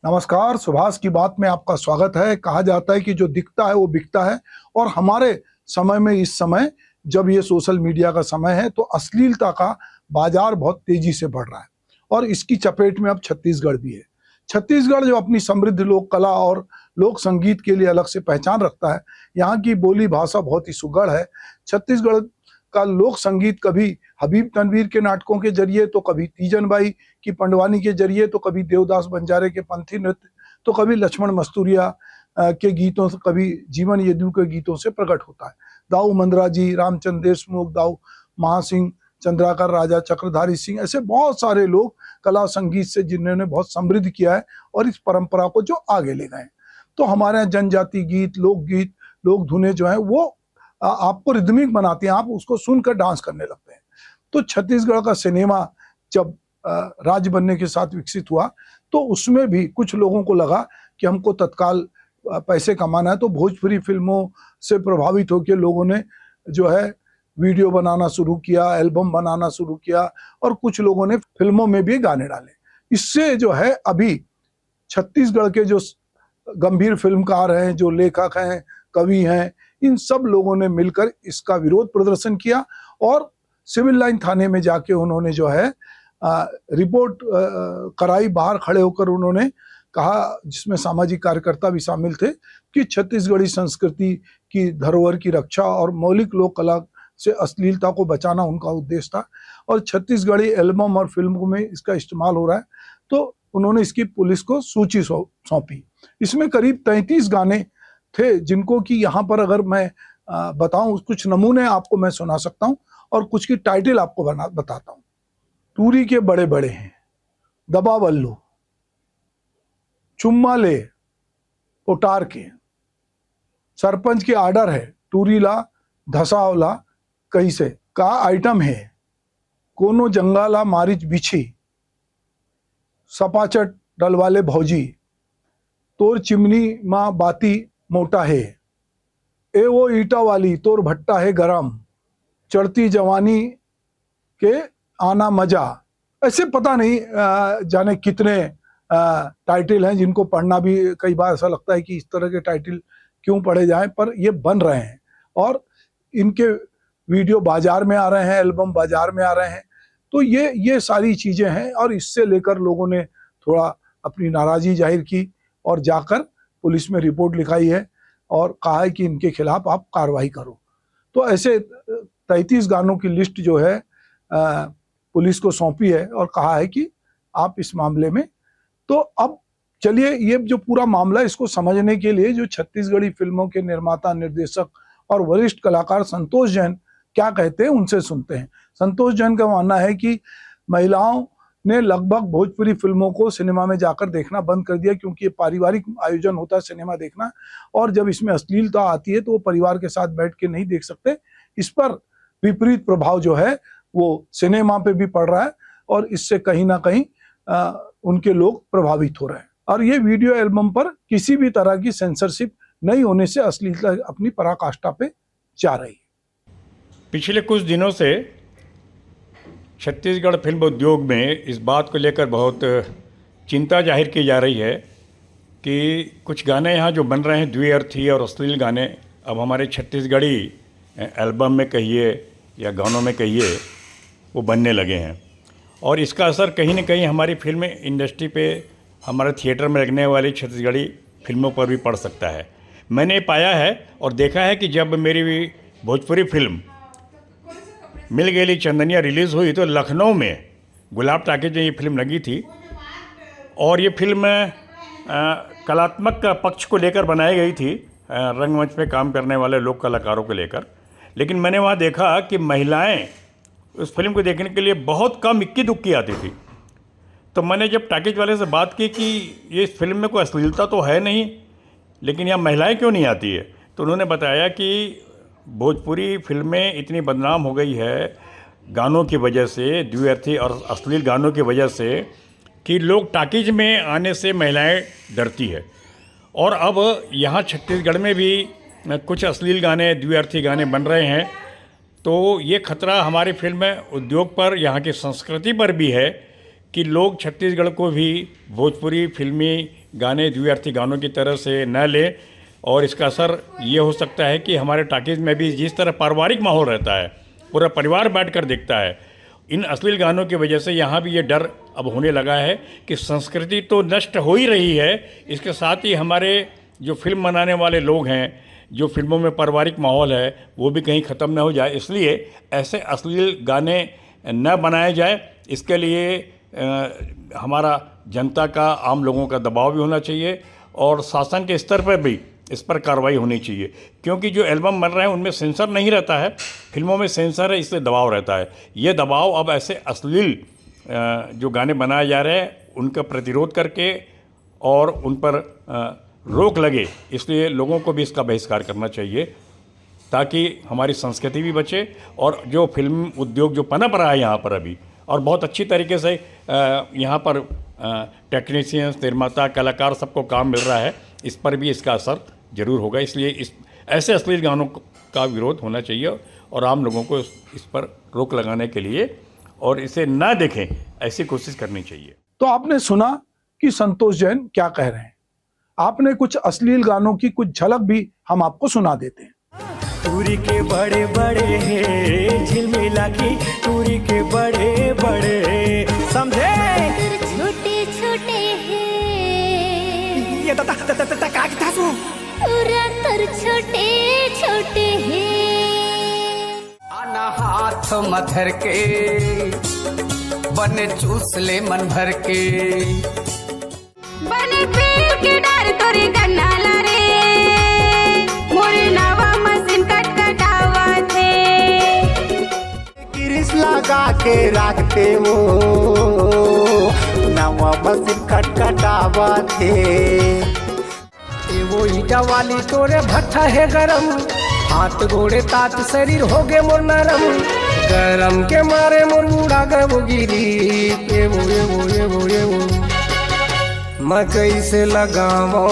नमस्कार। सुभाष की बात में आपका स्वागत है। कहा जाता है कि जो दिखता है वो बिकता है, और हमारे समय में, इस समय जब ये सोशल मीडिया का समय है, तो अश्लीलता का बाजार बहुत तेजी से बढ़ रहा है और इसकी चपेट में अब छत्तीसगढ़ भी है। छत्तीसगढ़ जो अपनी समृद्ध लोक कला और लोक संगीत के लिए अलग से पहचान रखता है, यहाँ की बोली भाषा बहुत ही सुगढ़ है। छत्तीसगढ़ का लोक संगीत कभी हबीब तनवीर के नाटकों के जरिए, तो कभी तीजन बाई की पंडवानी के जरिए, तो कभी देवदास बंजारे के पंथी नृत्य, तो कभी लक्ष्मण मस्तूरिया के गीतों से, कभी जीवन यदु के गीतों से प्रकट होता है। दाऊ मंदरा जी, रामचंद्र देशमुख, दाऊ महासिंह, चंद्राकर राजा, चक्रधारी सिंह, ऐसे बहुत सारे लोग कला संगीत से जिन्होंने बहुत समृद्ध किया है और इस परंपरा को जो आगे ले गए। तो हमारे यहाँ जनजाति गीत, लोकगीत, लोक धुनें जो है वो आपको रिदमिक बनाती हैं, आप उसको सुनकर डांस करने लगते हैं। तो छत्तीसगढ़ का सिनेमा जब राज्य बनने के साथ विकसित हुआ, तो उसमें भी कुछ लोगों को लगा कि हमको तत्काल पैसे कमाना है, तो भोजपुरी फिल्मों से प्रभावित होकर लोगों ने जो है वीडियो बनाना शुरू किया, एल्बम बनाना शुरू किया, और कुछ लोगों ने फिल्मों में भी गाने डाले। इससे जो है अभी छत्तीसगढ़ के जो गंभीर फिल्मकार हैं, जो लेखक हैं, कवि हैं, इन सब लोगों ने मिलकर इसका विरोध प्रदर्शन किया और सिविल लाइन थाने में जाके उन्होंने जो है रिपोर्ट कराई। बाहर खड़े होकर उन्होंने कहा, जिसमें सामाजिक कार्यकर्ता भी शामिल थे, कि छत्तीसगढ़ी संस्कृति की धरोहर की रक्षा और मौलिक लोक कला से अश्लीलता को बचाना उनका उद्देश्य था, और छत्तीसगढ़ी एल्बम और फिल्मों में इसका इस्तेमाल हो रहा है। तो उन्होंने इसकी पुलिस को सूची सौंपी। इसमें करीब 33 गाने थे, जिनको कि यहाँ पर अगर मैं बताऊं, कुछ नमूने आपको मैं सुना सकता हूं और कुछ की टाइटल आपको बताता हूं। टूरी के बड़े बड़े हैं, दबा बल्लू, चुम्मा ले, उतार के, सरपंच के आर्डर है, टूरी ला धसावला कहीं से का आइटम है, कोनो जंगाला मारिच बिछी, सपाचट डलवाले भौजी, तोर चिमनी माँ बाती मोटा है, ए वो ईटा वाली तोर भट्टा है गरम, चढ़ती जवानी के आना मजा। ऐसे पता नहीं जाने कितने टाइटल हैं, जिनको पढ़ना भी कई बार ऐसा लगता है कि इस तरह के टाइटल क्यों पढ़े जाएं, पर ये बन रहे हैं और इनके वीडियो बाजार में आ रहे हैं, एल्बम बाजार में आ रहे हैं। तो ये सारी चीजें हैं, और इससे लेकर लोगों ने थोड़ा अपनी नाराजगी जाहिर की और जाकर पुलिस में रिपोर्ट लिखाई है और कहा है कि इनके खिलाफ आप कार्रवाई करो। तो ऐसे 33 गानों की लिस्ट जो है पुलिस को सौंपी है और कहा है कि आप इस मामले में, तो अब चलिए ये जो पूरा मामला, इसको समझने के लिए जो छत्तीसगढ़ी फिल्मों के निर्माता, निर्देशक और वरिष्ठ कलाकार संतोष जैन क्या कहते हैं, उनसे सुनते हैं। संतोष जैन का मानना है कि महिलाओं ने लगभग भोजपुरी फिल्मों को सिनेमा में जाकर देखना बंद कर दिया, क्योंकि ये पारिवारिक आयोजन होता है सिनेमा देखना, और जब इसमें अश्लीलता आती है तो वो परिवार के साथ बैठ के नहीं देख सकते। इस पर विपरीत प्रभाव जो है वो सिनेमा पे भी पड़ रहा है, और इससे कहीं ना कहीं उनके लोग प्रभावित हो रहे हैं। और ये वीडियो एल्बम पर किसी भी तरह की सेंसरशिप नहीं होने से अश्लीलता अपनी पराकाष्ठा पे जा रही है। पिछले कुछ दिनों से छत्तीसगढ़ फिल्म उद्योग में इस बात को लेकर बहुत चिंता जाहिर की जा रही है कि कुछ गाने यहाँ जो बन रहे हैं द्विअर्थी और अश्लील गाने, अब हमारे छत्तीसगढ़ी एल्बम में कहिए या गानों में कहिए, वो बनने लगे हैं। और इसका असर कहीं ना कहीं हमारी फिल्म इंडस्ट्री पे, हमारे थिएटर में लगने वाली छत्तीसगढ़ी फिल्मों पर भी पड़ सकता है। मैंने पाया है और देखा है कि जब मेरी भोजपुरी फिल्म मिल गई चंदनिया रिलीज़ हुई, तो लखनऊ में गुलाब टाकीज में ये फिल्म लगी थी, और ये फिल्म कलात्मक पक्ष को लेकर बनाई गई थी, रंगमंच पे काम करने वाले लोक कलाकारों को लेकर। लेकिन मैंने वहाँ देखा कि महिलाएं उस फिल्म को देखने के लिए बहुत कम इक्की दुक्की आती थी। तो मैंने जब टाकीज वाले से बात की कि ये इस फिल्म में कोई अश्लीलता तो है नहीं, लेकिन यहाँ महिलाएं क्यों नहीं आती है, तो उन्होंने बताया कि भोजपुरी फिल्में इतनी बदनाम हो गई है गानों की वजह से, द्विअर्थी और अश्लील गानों की वजह से, कि लोग टाकीज में आने से महिलाएं डरती है। और अब यहाँ छत्तीसगढ़ में भी कुछ अश्लील गाने, द्विअर्थी गाने बन रहे हैं, तो ये खतरा हमारी फिल्म उद्योग पर, यहाँ की संस्कृति पर भी है कि लोग छत्तीसगढ़ को भी भोजपुरी फिल्मी गाने द्व्यर्थी गानों की तरह से न ले, और इसका असर ये हो सकता है कि हमारे टॉकीज़ में भी जिस तरह पारिवारिक माहौल रहता है, पूरा परिवार बैठकर देखता है, इन अश्लील गानों की वजह से यहाँ भी ये डर अब होने लगा है कि संस्कृति तो नष्ट हो ही रही है, इसके साथ ही हमारे जो फिल्म बनाने वाले लोग हैं, जो फिल्मों में पारिवारिक माहौल है, वो भी कहीं ख़त्म ना हो जाए। इसलिए ऐसे अश्लील गाने न बनाए जाए, इसके लिए हमारा जनता का, आम लोगों का दबाव भी होना चाहिए और शासन के स्तर पर भी इस पर कार्रवाई होनी चाहिए, क्योंकि जो एल्बम बन रहे हैं उनमें सेंसर नहीं रहता है, फिल्मों में सेंसर है, इसलिए दबाव रहता है। ये दबाव अब ऐसे अश्लील जो गाने बनाए जा रहे हैं उनका प्रतिरोध करके और उन पर रोक लगे, इसलिए लोगों को भी इसका बहिष्कार करना चाहिए, ताकि हमारी संस्कृति भी बचे और जो फिल्म उद्योग जो पनप रहा है यहाँ पर अभी, और बहुत अच्छी तरीके से यहाँ पर टेक्नीशियंस, निर्माता, कलाकार सबको काम मिल रहा है, इस पर भी इसका असर ज़रूर होगा। इसलिए इस ऐसे अश्लील गानों का विरोध होना चाहिए और आम लोगों को इस पर रोक लगाने के लिए और इसे ना देखें ऐसी कोशिश करनी चाहिए। तो आपने सुना कि संतोष जैन क्या कह रहे हैं। आपने कुछ अश्लील गानों की कुछ झलक भी हम आपको सुना देते हैं। टूरी के बड़े बड़े हैं, झिलमिला की टूरी के बड़े बड़े, समझे? छोटे छोटे हैं, ये का था सो? पूरा तर छोटे छोटे हैं। आना हाथ मधर के, बने चूस ले मन भर के, बने पेड़ के डार तोरे गन्नाला रे, मोरे नावा मशीन कटकटावा थे। किरिस लगा के रखते वो नवा मशीन खटखटावा थे। ए वो ईटा वाली तोरे भट्ठा है गरम, हाथ घोड़े तात शरीर हो गए मोर नरम, गरम के मारे मोर उड़ा गए वो गिरी। ए वो मैं कैसे लगावो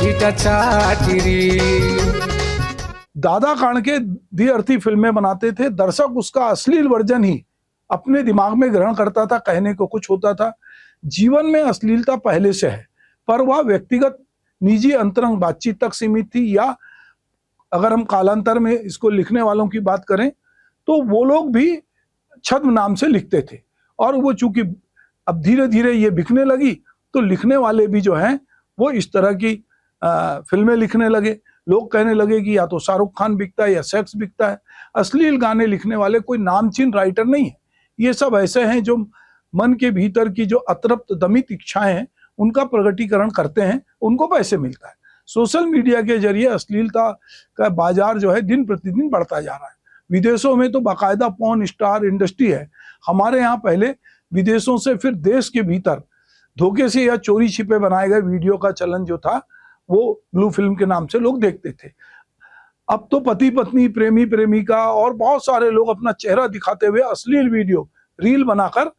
ईटा चाटिरी। दादा कांडके दी अर्थी फिल्में बनाते थे, दर्शक उसका अश्लील वर्जन ही अपने दिमाग में ग्रहण करता था, कहने को कुछ होता था। जीवन में अश्लीलता पहले से है, पर वह व्यक्तिगत निजी अंतरंग बातचीत तक सीमित थी, या अगर हम कालांतर में इसको लिखने वालों की बात करें तो वो लोग भी छद्म नाम से लिखते थे, और वो चूंकि अब धीरे धीरे ये बिकने लगी तो लिखने वाले भी जो हैं वो इस तरह की फिल्में लिखने लगे। लोग कहने लगे कि या तो शाहरुख खान बिकता है या सेक्स बिकता है। अश्लील गाने लिखने वाले कोई नामचीन राइटर नहीं है, ये सब ऐसे हैं जो मन के भीतर की जो अतृप्त दमित इच्छाएं हैं उनका प्रकटीकरण करते हैं, उनको पैसे मिलता है। सोशल मीडिया के जरिए अश्लीलता का बाजार जो है दिन प्रतिदिन बढ़ता जा रहा है। विदेशों में तो बाकायदा पॉर्न स्टार इंडस्ट्री है, हमारे यहाँ पहले विदेशों से फिर देश के भीतर धोखे से या चोरी छिपे बनाए गए वीडियो का चलन जो था वो ब्लू फिल्म के नाम से लोग देखते थे। अब तो पति पत्नी, प्रेमी प्रेमिका और बहुत सारे लोग अपना चेहरा दिखाते हुए अश्लील वीडियो रील बनाकर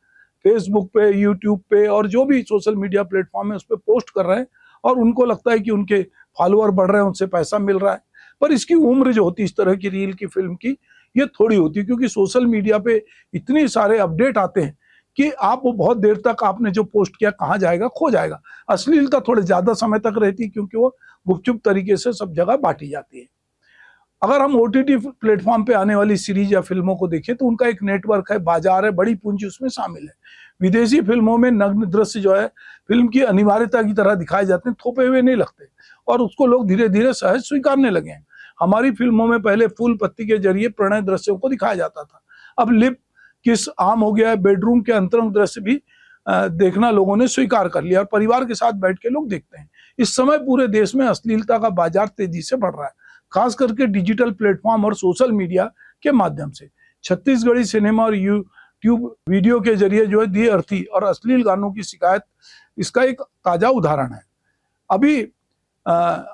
फेसबुक पे, यूट्यूब पे और जो भी सोशल मीडिया प्लेटफॉर्म है उस पर पोस्ट कर रहे हैं, और उनको लगता है कि उनके फॉलोअर बढ़ रहे हैं, उनसे पैसा मिल रहा है। पर इसकी उम्र जो होती इस तरह की रील की फिल्म की, ये थोड़ी होती है, क्योंकि सोशल मीडिया पे इतने सारे अपडेट आते हैं कि आप वो बहुत देर तक आपने जो पोस्ट किया कहाँ जाएगा, खो जाएगा। अश्लीलता थोड़े ज्यादा समय तक रहती है क्योंकि वो गुपचुप तरीके से सब जगह बांटी जाती है। अगर हम OTT प्लेटफॉर्म पे आने वाली सीरीज या फिल्मों को देखें तो उनका एक नेटवर्क है, बाजार है, बड़ी पूंजी उसमें शामिल है। विदेशी फिल्मों में नग्न दृश्य जो है फिल्म की अनिवार्यता की तरह दिखाए जाते हैं, थोपे हुए नहीं लगते, और उसको लोग धीरे धीरे सहज स्वीकारने लगे हैं। हमारी फिल्मों में पहले फूल पत्ती के जरिए प्रणय दृश्यों को दिखाया जाता था, अब लिप किस आम हो गया है। बेडरूम के अंतरंग दृश्य भी देखना लोगों ने स्वीकार कर लिया और परिवार के साथ बैठ के लोग देखते हैं। इस समय पूरे देश में अश्लीलता का बाजार तेजी से बढ़ रहा है, खास करके डिजिटल प्लेटफॉर्म और सोशल मीडिया के माध्यम से। छत्तीसगढ़ी सिनेमा और यूट्यूब वीडियो के जरिए जो है दी अर्थी और अश्लील गानों की शिकायत इसका एक ताजा उदाहरण है। अभी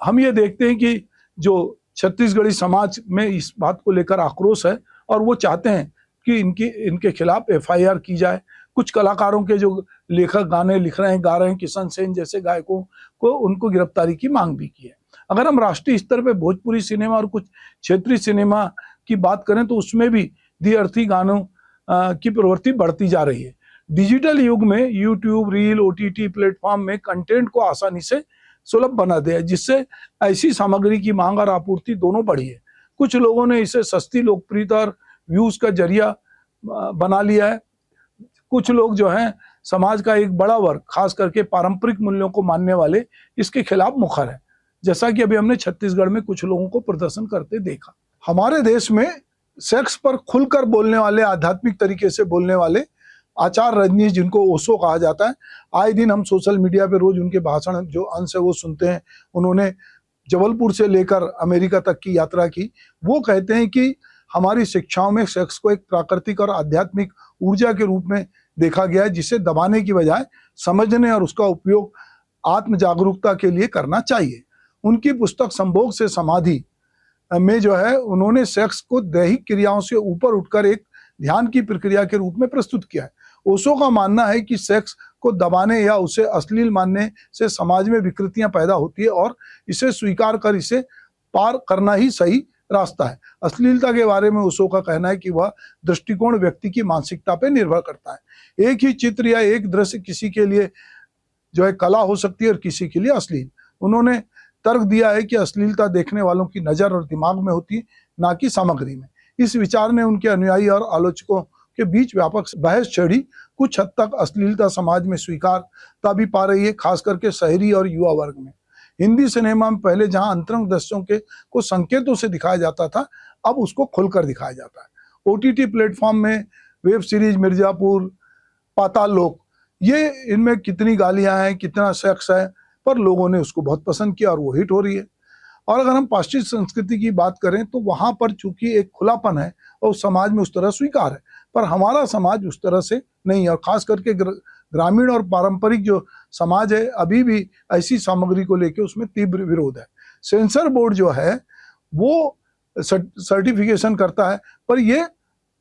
हम ये देखते हैं कि जो छत्तीसगढ़ी समाज में इस बात को लेकर आक्रोश है और वो चाहते हैं कि इनके खिलाफ FIR की जाए। कुछ कलाकारों के जो लेखक गाने लिख रहे हैं, गा रहे हैं, किशन सेन जैसे गायकों को, उनको गिरफ्तारी की मांग भी की है। अगर हम राष्ट्रीय स्तर पे भोजपुरी सिनेमा और कुछ क्षेत्रीय सिनेमा की बात करें तो उसमें भी दी अर्थी गानों की प्रवृत्ति बढ़ती जा रही है। डिजिटल युग में यूट्यूब, रील, ओटीटी प्लेटफॉर्म में कंटेंट को आसानी से सुलभ बना दिया है, जिससे ऐसी सामग्री की मांग और आपूर्ति दोनों बढ़ी है। कुछ लोगों ने इसे सस्ती लोकप्रियता और व्यूज का जरिया बना लिया है। कुछ लोग जो हैं, समाज का एक बड़ा वर्ग, खास करके पारंपरिक मूल्यों को मानने वाले, इसके खिलाफ मुखर है, जैसा कि अभी हमने छत्तीसगढ़ में कुछ लोगों को प्रदर्शन करते देखा। हमारे देश में सेक्स पर खुलकर बोलने वाले, आध्यात्मिक तरीके से बोलने वाले आचार्य रजनीश, जिनको ओशो कहा जाता है, आए दिन हम सोशल मीडिया पे रोज उनके भाषण जो अंश है वो सुनते हैं। उन्होंने जबलपुर से लेकर अमेरिका तक की यात्रा की। वो कहते हैं कि हमारी शिक्षाओं में सेक्स को एक प्राकृतिक और आध्यात्मिक ऊर्जा के रूप में देखा गया है, जिसे दबाने की बजाय समझने और उसका उपयोग आत्म जागरूकता के लिए करना चाहिए। उनकी पुस्तक संभोग से समाधि में जो है, उन्होंने सेक्स को दैहिक क्रियाओं से ऊपर उठकर एक ध्यान की प्रक्रिया के रूप में प्रस्तुत किया है। ओशो का मानना है कि सेक्स को दबाने या उसे अश्लील मानने से समाज में विकृतियां पैदा होती है और इसे स्वीकार कर इसे पार करना ही सही रास्ता है। अश्लीलता के बारे में ओशो का कहना है कि वह दृष्टिकोण व्यक्ति की मानसिकता पर निर्भर करता है। एक ही चित्र या एक दृश्य किसी के लिए जो है कला हो सकती है और किसी के लिए अश्लील। उन्होंने तर्क दिया है कि अश्लीलता देखने वालों की नजर और दिमाग में होती है, ना कि सामग्री में। इस विचार ने उनके अनुयायी और आलोचकों के बीच व्यापक बहस छेड़ी। कुछ हद तक अश्लीलता समाज में स्वीकारता भी पा रही है, खास करके शहरी और युवा वर्ग में। हिंदी सिनेमा में पहले जहां अंतरंग दृश्यों को संकेतों से दिखाया जाता था, अब उसको खुलकर दिखाया जाता है। ओटीटी प्लेटफॉर्म में वेब सीरीज मिर्जापुर, पाताल लोक, ये इनमें कितनी गालियां हैं, कितना सेक्स है, पर लोगों ने उसको बहुत पसंद किया और वो हिट हो रही है। और अगर हम पाश्चात्य संस्कृति की बात करें तो वहां पर चूंकि एक खुलापन है और समाज में उस तरह स्वीकार है, पर हमारा समाज उस तरह से नहीं है। और खास करके ग्रामीण और पारंपरिक जो समाज है, अभी भी ऐसी सामग्री को लेकर उसमें तीव्र विरोध है। सेंसर बोर्ड जो है वो सर्टिफिकेशन करता है, पर ये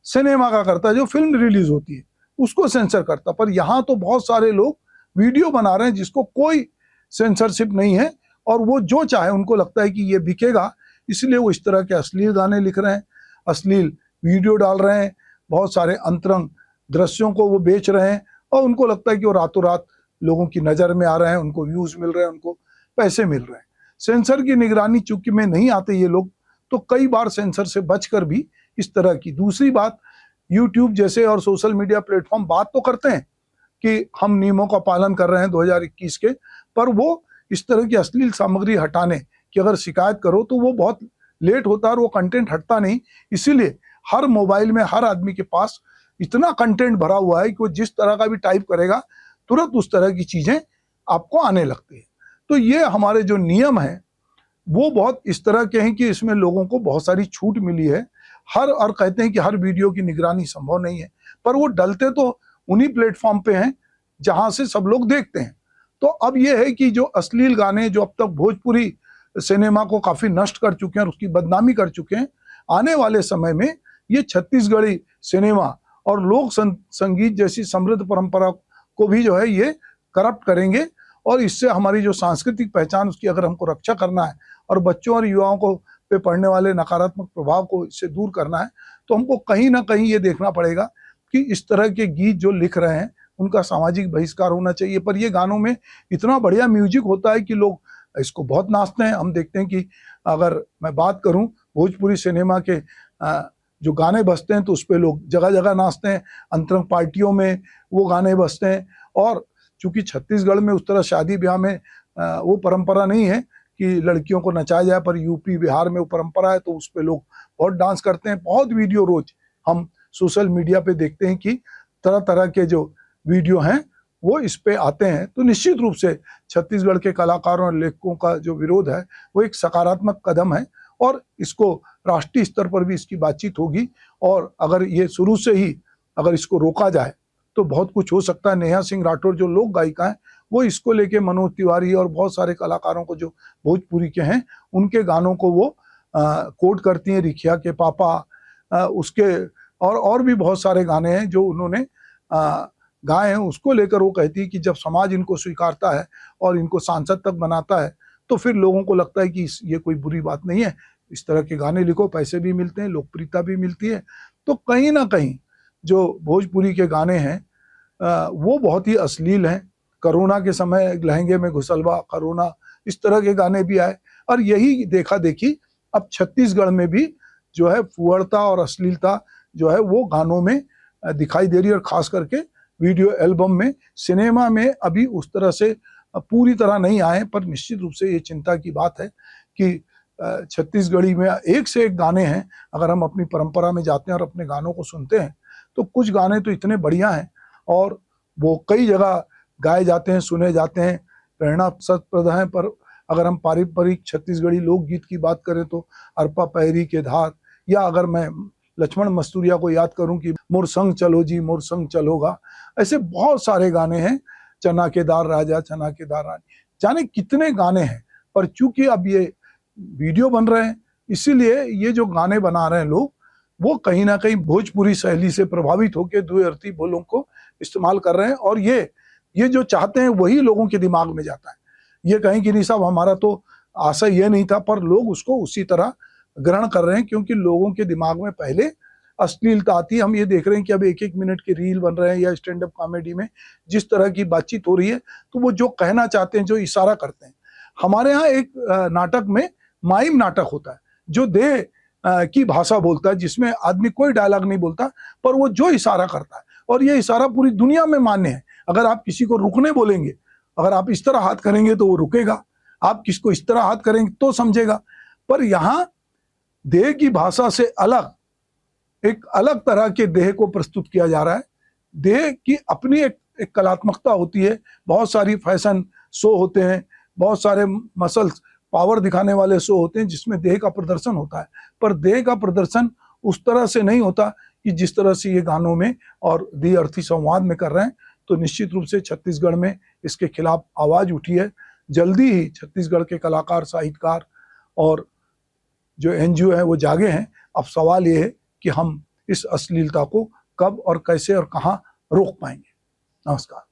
सिनेमा का करता है, जो फिल्म रिलीज होती है उसको सेंसर करता है। पर यहाँ तो बहुत सारे लोग वीडियो बना रहे हैं जिसको कोई सेंसरशिप नहीं है, और वो जो चाहे, उनको लगता है कि ये बिकेगा, इसलिए वो इस तरह के अश्लील गाने लिख रहे हैं, अश्लील वीडियो डाल रहे हैं, बहुत सारे अंतरंग दृश्यों को वो बेच रहे हैं, और उनको लगता है कि वो रातों रात लोगों की नज़र में आ रहे हैं, उनको व्यूज मिल रहे हैं, उनको पैसे मिल रहे हैं। सेंसर की निगरानी चूंकि में नहीं आते ये लोग, तो कई बार सेंसर से बचकर भी इस तरह की। दूसरी बात, यूट्यूब जैसे और सोशल मीडिया प्लेटफॉर्म बात तो करते हैं कि हम नियमों का पालन कर रहे हैं 2021 के, पर वो इस तरह की अश्लील सामग्री हटाने की अगर शिकायत करो तो वो बहुत लेट होता है और वो कंटेंट हटता नहीं। इसीलिए हर मोबाइल में हर आदमी के पास इतना कंटेंट भरा हुआ है कि वो जिस तरह का भी टाइप करेगा तुरंत उस तरह की चीजें आपको आने लगती है। तो ये हमारे जो नियम हैं वो बहुत इस तरह के हैं कि इसमें लोगों को बहुत सारी छूट मिली है। और कहते हैं कि हर वीडियो की निगरानी संभव नहीं है, पर वो डलते तो उन्हीं प्लेटफॉर्म पे हैं जहां से सब लोग देखते हैं। तो अब ये है कि जो अश्लील गाने जो अब तक भोजपुरी सिनेमा को काफी नष्ट कर चुके हैं और उसकी बदनामी कर चुके हैं, आने वाले समय में ये छत्तीसगढ़ी सिनेमा और लोक संगीत जैसी समृद्ध परंपरा को भी जो है ये करप्ट करेंगे। और इससे हमारी जो सांस्कृतिक पहचान, उसकी अगर हमको रक्षा करना है और बच्चों और युवाओं को पे पड़ने वाले नकारात्मक प्रभाव को इससे दूर करना है, तो हमको कहीं ना कहीं ये देखना पड़ेगा कि इस तरह के गीत जो लिख रहे हैं उनका सामाजिक बहिष्कार होना चाहिए। पर ये गानों में इतना बढ़िया म्यूजिक होता है कि लोग इसको बहुत नाचते हैं। हम देखते हैं कि अगर मैं बात करूं भोजपुरी सिनेमा के जो गाने बजते हैं तो उस पर लोग जगह जगह नाचते हैं, अंतरंग पार्टियों में वो गाने बजते हैं। और चूंकि छत्तीसगढ़ में उस तरह शादी ब्याह में वो परंपरा नहीं है कि लड़कियों को नचाया जाए, पर यूपी बिहार में वो परंपरा है, तो उस पर लोग बहुत डांस करते हैं। बहुत वीडियो रोज हम सोशल मीडिया पे देखते हैं कि तरह तरह के जो वीडियो हैं वो इस पे आते हैं। तो निश्चित रूप से छत्तीसगढ़ के कलाकारों और लेखकों का जो विरोध है वो एक सकारात्मक कदम है, और इसको राष्ट्रीय स्तर पर भी इसकी बातचीत होगी। और अगर ये शुरू से ही अगर इसको रोका जाए तो बहुत कुछ हो सकता है। नेहा सिंह राठौर जो लोक गायिका हैं, वो इसको लेके मनोज तिवारी और बहुत सारे कलाकारों को जो भोजपुरी के हैं उनके गानों को वो कोट करती हैं। रिखिया के पापा, उसके और भी बहुत सारे गाने हैं जो उन्होंने गाए हैं, उसको लेकर वो कहती है कि जब समाज इनको स्वीकारता है और इनको सांसद तक बनाता है तो फिर लोगों को लगता है कि ये कोई बुरी बात नहीं है, इस तरह के गाने लिखो, पैसे भी मिलते हैं, लोकप्रियता भी मिलती है। तो कहीं ना कहीं जो भोजपुरी के गाने हैं वो बहुत ही अश्लील हैं। कोरोना के समय लहंगे में घुसलवा, कोरोना, इस तरह के गाने भी आए। और यही देखा देखी अब छत्तीसगढ़ में भी जो है फुहड़ता और अश्लीलता जो है वो गानों में दिखाई दे रही है, और खास करके वीडियो एल्बम में। सिनेमा में अभी उस तरह से पूरी तरह नहीं आए, पर निश्चित रूप से ये चिंता की बात है कि छत्तीसगढ़ी में एक से एक गाने हैं। अगर हम अपनी परंपरा में जाते हैं और अपने गानों को सुनते हैं तो कुछ गाने तो इतने बढ़िया हैं और वो कई जगह गाए जाते हैं, सुने जाते हैं, प्रेरणाप्रद हैं। पर अगर हम पारंपरिक छत्तीसगढ़ी लोकगीत की बात करें तो अरपा पैरी के धार, या अगर मैं लक्ष्मण मस्तूरिया को याद करूं कि मोर संग चलो जी मोर संग चलोगा, ऐसे बहुत सारे गाने हैं। चना के दार राजा, चना के दार रानी, जाने कितने गाने हैं। पर चूंकि अब ये वीडियो बन रहे हैं, इसीलिए ये जो गाने बना रहे हैं लोग, वो कहीं ना कहीं भोजपुरी शैली से प्रभावित होकर द्वे अर्थी बोलों को इस्तेमाल कर रहे हैं। और ये जो चाहते हैं वही लोगों के दिमाग में जाता है। ये कहें कि नहीं साहब हमारा तो आशा ये नहीं था, पर लोग उसको उसी तरह ग्रहण कर रहे हैं, क्योंकि लोगों के दिमाग में पहले अश्लीलता आती है। हम ये देख रहे हैं कि अब 1-1 मिनट के रील बन रहे हैं या स्टैंड अप कॉमेडी में जिस तरह की बातचीत हो रही है, तो वो जो कहना चाहते हैं, जो इशारा करते हैं। हमारे यहाँ एक नाटक में माइम नाटक होता है जो देह की भाषा बोलता है, जिसमें आदमी कोई डायलॉग नहीं बोलता, पर वो जो इशारा करता है, और ये इशारा पूरी दुनिया में मान्य है। अगर आप किसी को रुकने बोलेंगे, अगर आप इस तरह हाथ करेंगे तो वो रुकेगा, आप किसको इस तरह हाथ करेंगे तो समझेगा। पर यहाँ देह की भाषा से अलग एक अलग तरह के देह को प्रस्तुत किया जा रहा है। देह की अपनी एक कलात्मकता होती है। बहुत सारी फैशन शो होते हैं, बहुत सारे मसल्स पावर दिखाने वाले शो होते हैं जिसमें देह का प्रदर्शन होता है, पर देह का प्रदर्शन उस तरह से नहीं होता कि जिस तरह से ये गानों में और द्वि अर्थी संवाद में कर रहे हैं। तो निश्चित रूप से छत्तीसगढ़ में इसके खिलाफ आवाज उठी है। जल्दी ही छत्तीसगढ़ के कलाकार, साहित्यकार और जो एनजीओ है वो जागे हैं। अब सवाल ये है कि हम इस अश्लीलता को कब और कैसे और कहाँ रोक पाएंगे। नमस्कार।